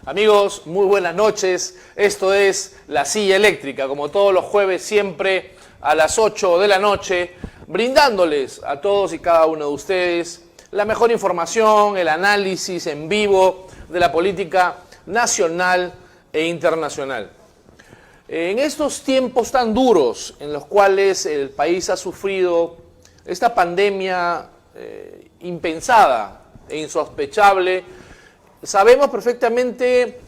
Amigos, muy buenas noches. Esto es La Silla Eléctrica, como todos los jueves, siempre a las 8 de la noche, brindándoles a todos y cada uno de ustedes la mejor información, el análisis en vivo de la política nacional e internacional. En estos tiempos tan duros en los cuales el país ha sufrido esta pandemia impensada e insospechable, sabemos perfectamente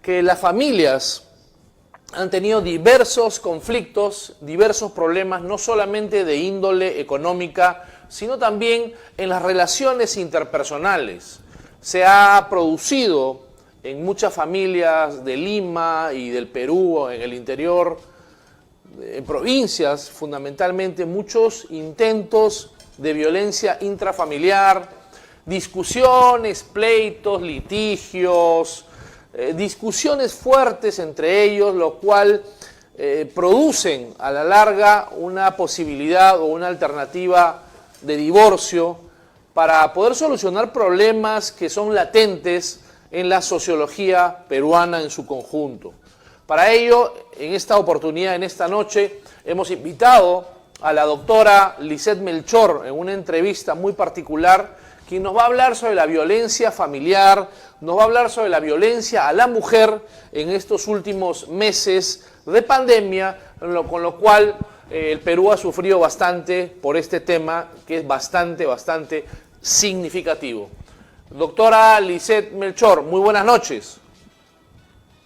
que las familias han tenido diversos conflictos, diversos problemas, no solamente de índole económica, sino también en las relaciones interpersonales. Se ha producido en muchas familias de Lima y del Perú, en el interior, en provincias fundamentalmente, muchos intentos de violencia intrafamiliar, discusiones, pleitos, litigios, discusiones fuertes entre ellos, lo cual producen a la larga una posibilidad o una alternativa de divorcio para poder solucionar problemas que son latentes en la sociología peruana en su conjunto. Para ello, en esta oportunidad, en esta noche, hemos invitado a la doctora Lisette Melchor en una entrevista muy particular, quien nos va a hablar sobre la violencia familiar, nos va a hablar sobre la violencia a la mujer en estos últimos meses de pandemia, con lo cual el Perú ha sufrido bastante por este tema que es bastante significativo. Doctora Lisette Melchor, muy buenas noches.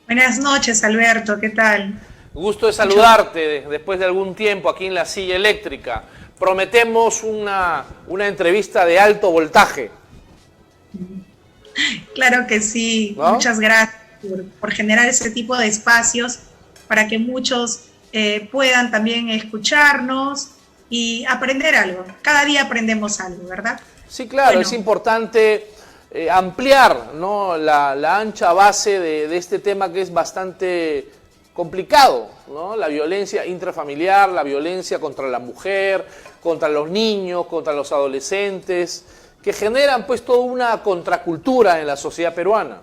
Buenas noches, Alberto, ¿qué tal? Gusto de saludarte después de algún tiempo aquí en La Silla Eléctrica. Prometemos una entrevista de alto voltaje. Claro que sí, ¿no? Muchas gracias por generar ese tipo de espacios para que muchos puedan también escucharnos y aprender algo. Cada día aprendemos algo, ¿verdad? Sí, claro, bueno, es importante ampliar, ¿no?, la ancha base de este tema que es bastante complicado, ¿no? La violencia intrafamiliar, la violencia contra la mujer, contra los niños, contra los adolescentes, que generan pues toda una contracultura en la sociedad peruana.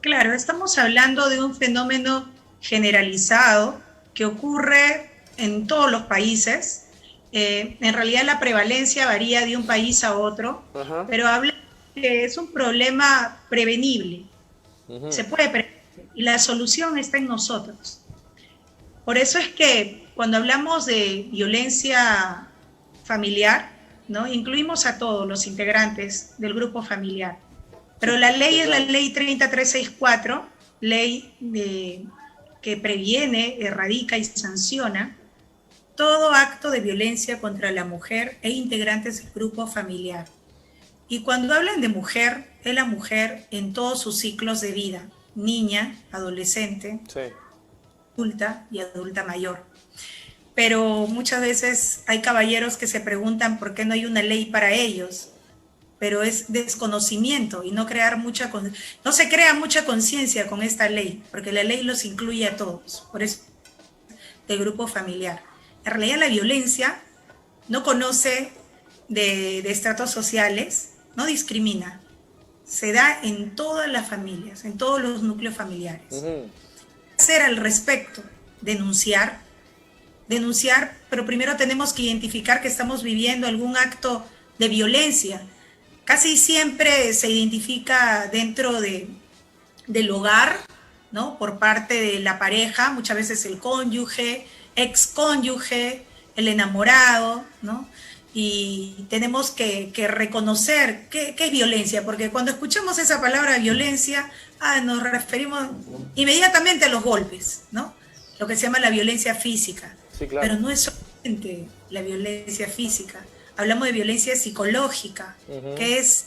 Claro, estamos hablando de un fenómeno generalizado que ocurre en todos los países. En realidad la prevalencia varía de un país a otro, pero habla que es un problema prevenible. Se puede prevenir y la solución está en nosotros. Por eso es que cuando hablamos de violencia familiar, ¿no?, incluimos a todos los integrantes del grupo familiar. Pero la ley es la ley 30364, ley que previene, erradica y sanciona todo acto de violencia contra la mujer e integrantes del grupo familiar. Y cuando hablan de mujer, es la mujer en todos sus ciclos de vida: niña, adolescente, sí, adulta y adulta mayor. Pero muchas veces hay caballeros que se preguntan por qué no hay una ley para ellos, pero es desconocimiento y no se crea mucha conciencia con esta ley, porque la ley los incluye a todos, por eso del grupo familiar. En realidad la violencia no conoce de estratos sociales, no discrimina, se da en todas las familias, en todos los núcleos familiares. ¿Qué hacer al respecto? Denunciar, pero primero tenemos que identificar que estamos viviendo algún acto de violencia. Casi siempre se identifica dentro del hogar, ¿no?, por parte de la pareja, muchas veces el cónyuge, excónyuge, el enamorado, ¿no? Y tenemos que reconocer qué es violencia, porque cuando escuchamos esa palabra violencia, nos referimos inmediatamente a los golpes, ¿no?, lo que se llama la violencia física. Sí, claro. Pero no es solamente la violencia física, hablamos de violencia psicológica, que es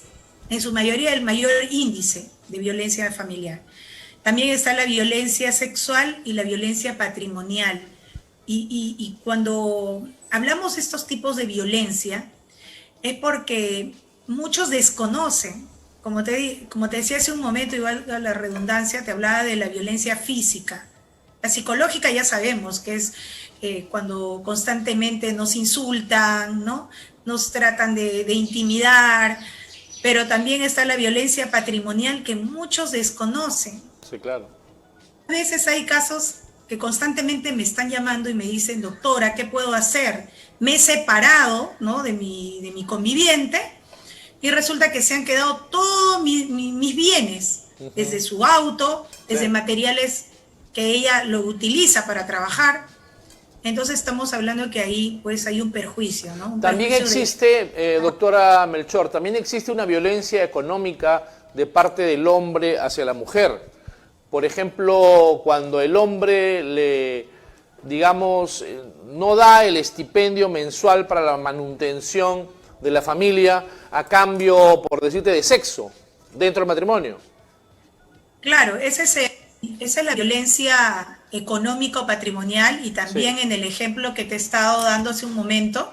en su mayoría el mayor índice de violencia familiar. También está la violencia sexual y la violencia patrimonial. Y cuando hablamos de estos tipos de violencia, es porque muchos desconocen. Como te decía hace un momento, igual a la redundancia, te hablaba de la violencia física. La psicológica ya sabemos que es cuando constantemente nos insultan, ¿no?, nos tratan de intimidar, pero también está la violencia patrimonial que muchos desconocen. Sí, claro. A veces hay casos que constantemente me están llamando y me dicen, doctora, ¿qué puedo hacer? Me he separado, ¿no?, de mi conviviente, y resulta que se han quedado todos mis bienes, desde su auto, desde materiales que ella lo utiliza para trabajar. Entonces estamos hablando que ahí pues hay un perjuicio, ¿no? También existe, doctora Melchor, también existe una violencia económica de parte del hombre hacia la mujer. Por ejemplo, cuando el hombre le, digamos, no da el estipendio mensual para la manutención de la familia a cambio, por decirte, de sexo dentro del matrimonio. Claro, esa es la violencia económico-patrimonial, y también en el ejemplo que te he estado dando hace un momento,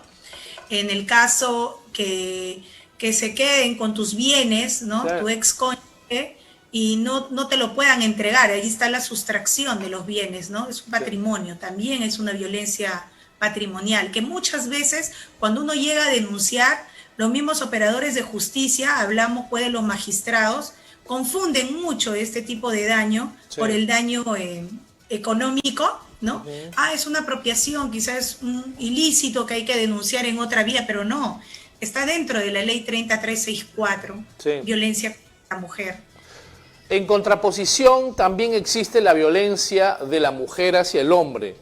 en el caso que se queden con tus bienes, ¿no? Claro. Tu ex cónyuge, y no te lo puedan entregar, ahí está la sustracción de los bienes, ¿no? Es un patrimonio, también es una violencia patrimonial, que muchas veces cuando uno llega a denunciar, los mismos operadores de justicia, hablamos pues de los magistrados, confunden mucho este tipo de daño por el daño económico, ¿no? Es una apropiación, quizás es un ilícito que hay que denunciar en otra vía, pero no, está dentro de la ley 30364, violencia contra la mujer. En contraposición, también existe la violencia de la mujer hacia el hombre.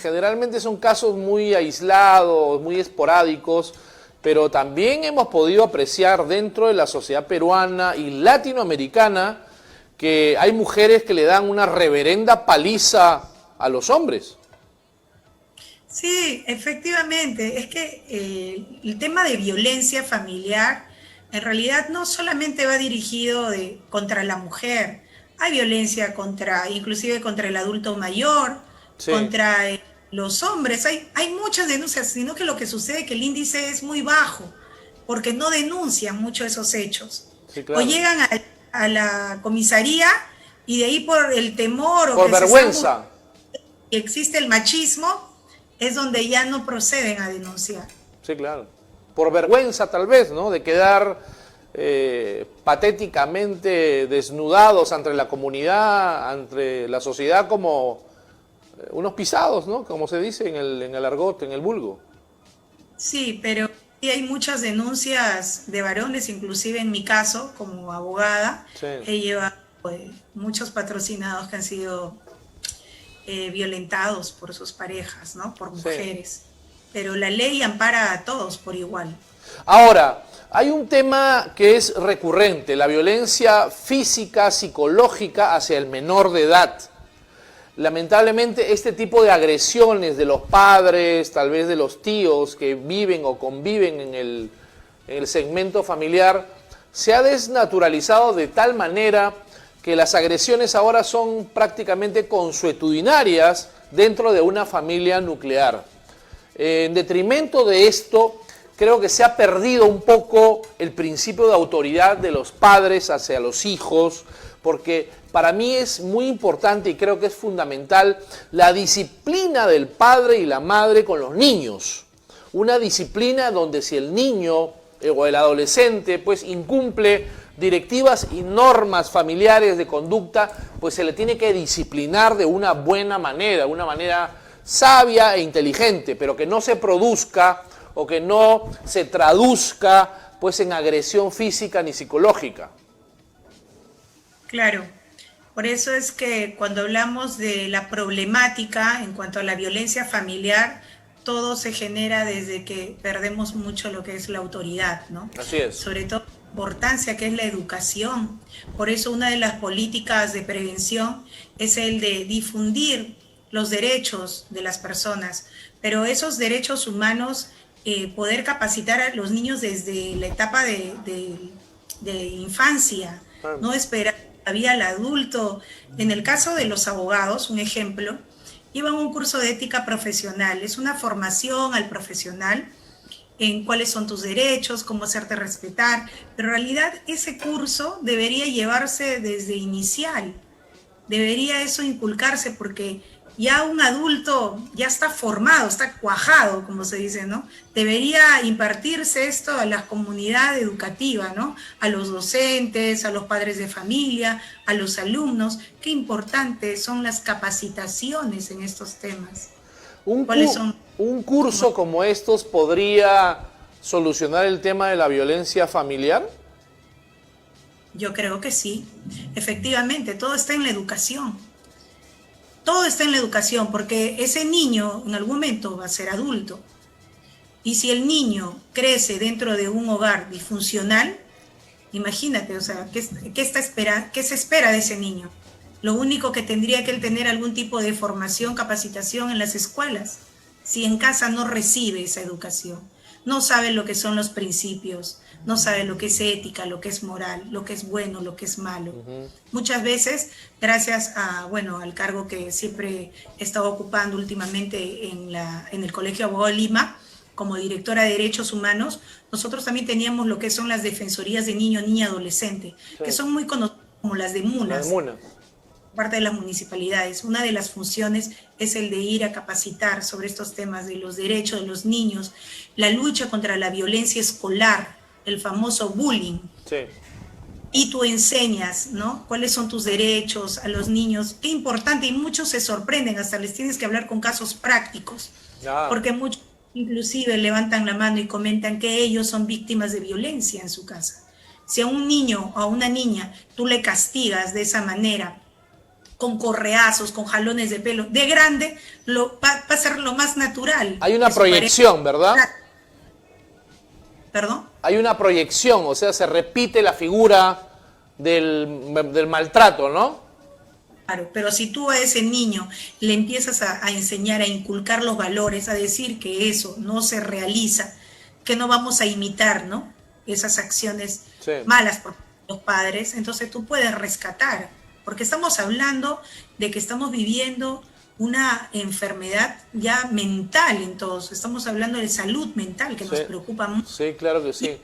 Generalmente son casos muy aislados, muy esporádicos, pero también hemos podido apreciar dentro de la sociedad peruana y latinoamericana que hay mujeres que le dan una reverenda paliza a los hombres. Sí, efectivamente. Es que el tema de violencia familiar en realidad no solamente va dirigido contra la mujer. Hay violencia inclusive contra el adulto mayor, contra los hombres. Hay muchas denuncias, sino que lo que sucede es que el índice es muy bajo, porque no denuncian mucho esos hechos. Sí, claro. O llegan a la comisaría y de ahí por el temor o por vergüenza, y existe el machismo, es donde ya no proceden a denunciar. Sí, claro. Por vergüenza tal vez, ¿no? De quedar patéticamente desnudados ante la comunidad, ante la sociedad, como unos pisados, ¿no? Como se dice en el argot, en el vulgo. Sí, pero hay muchas denuncias de varones, inclusive en mi caso, como abogada, he llevado muchos patrocinados que han sido violentados por sus parejas, ¿no? Por mujeres. Pero la ley ampara a todos por igual. Ahora, hay un tema que es recurrente, la violencia física, psicológica hacia el menor de edad. Lamentablemente, este tipo de agresiones de los padres, tal vez de los tíos que viven o conviven en el segmento familiar, se ha desnaturalizado de tal manera que las agresiones ahora son prácticamente consuetudinarias dentro de una familia nuclear. En detrimento de esto, creo que se ha perdido un poco el principio de autoridad de los padres hacia los hijos, porque para mí es muy importante y creo que es fundamental la disciplina del padre y la madre con los niños. Una disciplina donde si el niño o el adolescente pues incumple directivas y normas familiares de conducta, pues se le tiene que disciplinar de una buena manera, una manera sabia e inteligente, pero que no se produzca o que no se traduzca pues en agresión física ni psicológica. Claro, por eso es que cuando hablamos de la problemática en cuanto a la violencia familiar, todo se genera desde que perdemos mucho lo que es la autoridad, ¿no? Así es. Sobre todo la importancia que es la educación. Por eso una de las políticas de prevención es el de difundir los derechos de las personas, pero esos derechos humanos, poder capacitar a los niños desde la etapa de infancia, no esperar todavía al adulto. En el caso de los abogados, un ejemplo, llevan un curso de ética profesional, es una formación al profesional en cuáles son tus derechos, cómo hacerte respetar, pero en realidad ese curso debería llevarse desde inicial, debería eso inculcarse, porque ya un adulto ya está formado, está cuajado, como se dice, ¿no? Debería impartirse esto a la comunidad educativa, ¿no? A los docentes, a los padres de familia, a los alumnos. Qué importantes son las capacitaciones en estos temas. ¿Cuáles son? Un curso como estos podría solucionar el tema de la violencia familiar. Yo creo que sí. Efectivamente, todo está en la educación. Todo está en la educación, porque ese niño en algún momento va a ser adulto. Y si el niño crece dentro de un hogar disfuncional, imagínate, o sea, ¿qué se espera de ese niño? Lo único que tendría que él tener algún tipo de formación, capacitación en las escuelas, si en casa no recibe esa educación, no sabe lo que son los principios, no sabe lo que es ética, lo que es moral, lo que es bueno, lo que es malo. Muchas veces, gracias a, bueno, al cargo que siempre he estado ocupando últimamente en el Colegio Abogado de Lima, como directora de Derechos Humanos, nosotros también teníamos lo que son las defensorías de niño, niña, adolescente, sí, que son muy conocidas como las de MUNAS, parte de las municipalidades. Una de las funciones es el de ir a capacitar sobre estos temas de los derechos de los niños, la lucha contra la violencia escolar, el famoso bullying. Sí. Y tú enseñas, ¿no? ¿Cuáles son tus derechos a los niños? Qué importante, y muchos se sorprenden, hasta les tienes que hablar con casos prácticos, porque muchos inclusive levantan la mano y comentan que ellos son víctimas de violencia en su casa. Si a un niño o a una niña tú le castigas de esa manera, con correazos, con jalones de pelo, de grande va a ser lo más natural. Hay una proyección, ¿verdad? ¿Perdón? Hay una proyección, o sea, se repite la figura del maltrato, ¿no? Claro, pero si tú a ese niño le empiezas a enseñar, a inculcar los valores, a decir que eso no se realiza, que no vamos a imitar, ¿no? Esas acciones malas por los padres, entonces tú puedes rescatar, porque estamos hablando de que estamos viviendo una enfermedad ya mental en todos, estamos hablando de salud mental que nos preocupa mucho. Sí, claro que sí.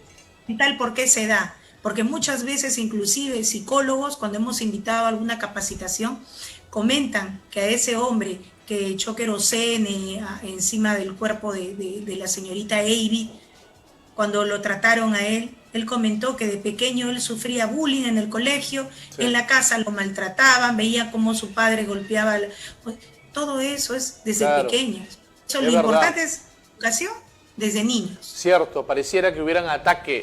Mental, ¿por qué se da? Porque muchas veces inclusive psicólogos, cuando hemos invitado a alguna capacitación, comentan que a ese hombre que echó querosene encima del cuerpo de la señorita Avi, cuando lo trataron a él comentó que de pequeño él sufría bullying en el colegio, en la casa lo maltrataban, veía cómo su padre golpeaba. Todo eso es desde pequeños. Eso lo importante es educación desde niños. Cierto, pareciera que hubiera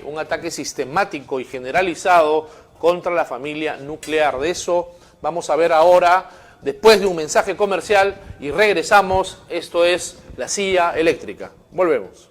un ataque sistemático y generalizado contra la familia nuclear. De eso vamos a ver ahora, después de un mensaje comercial, y regresamos. Esto es La Silla Eléctrica. Volvemos.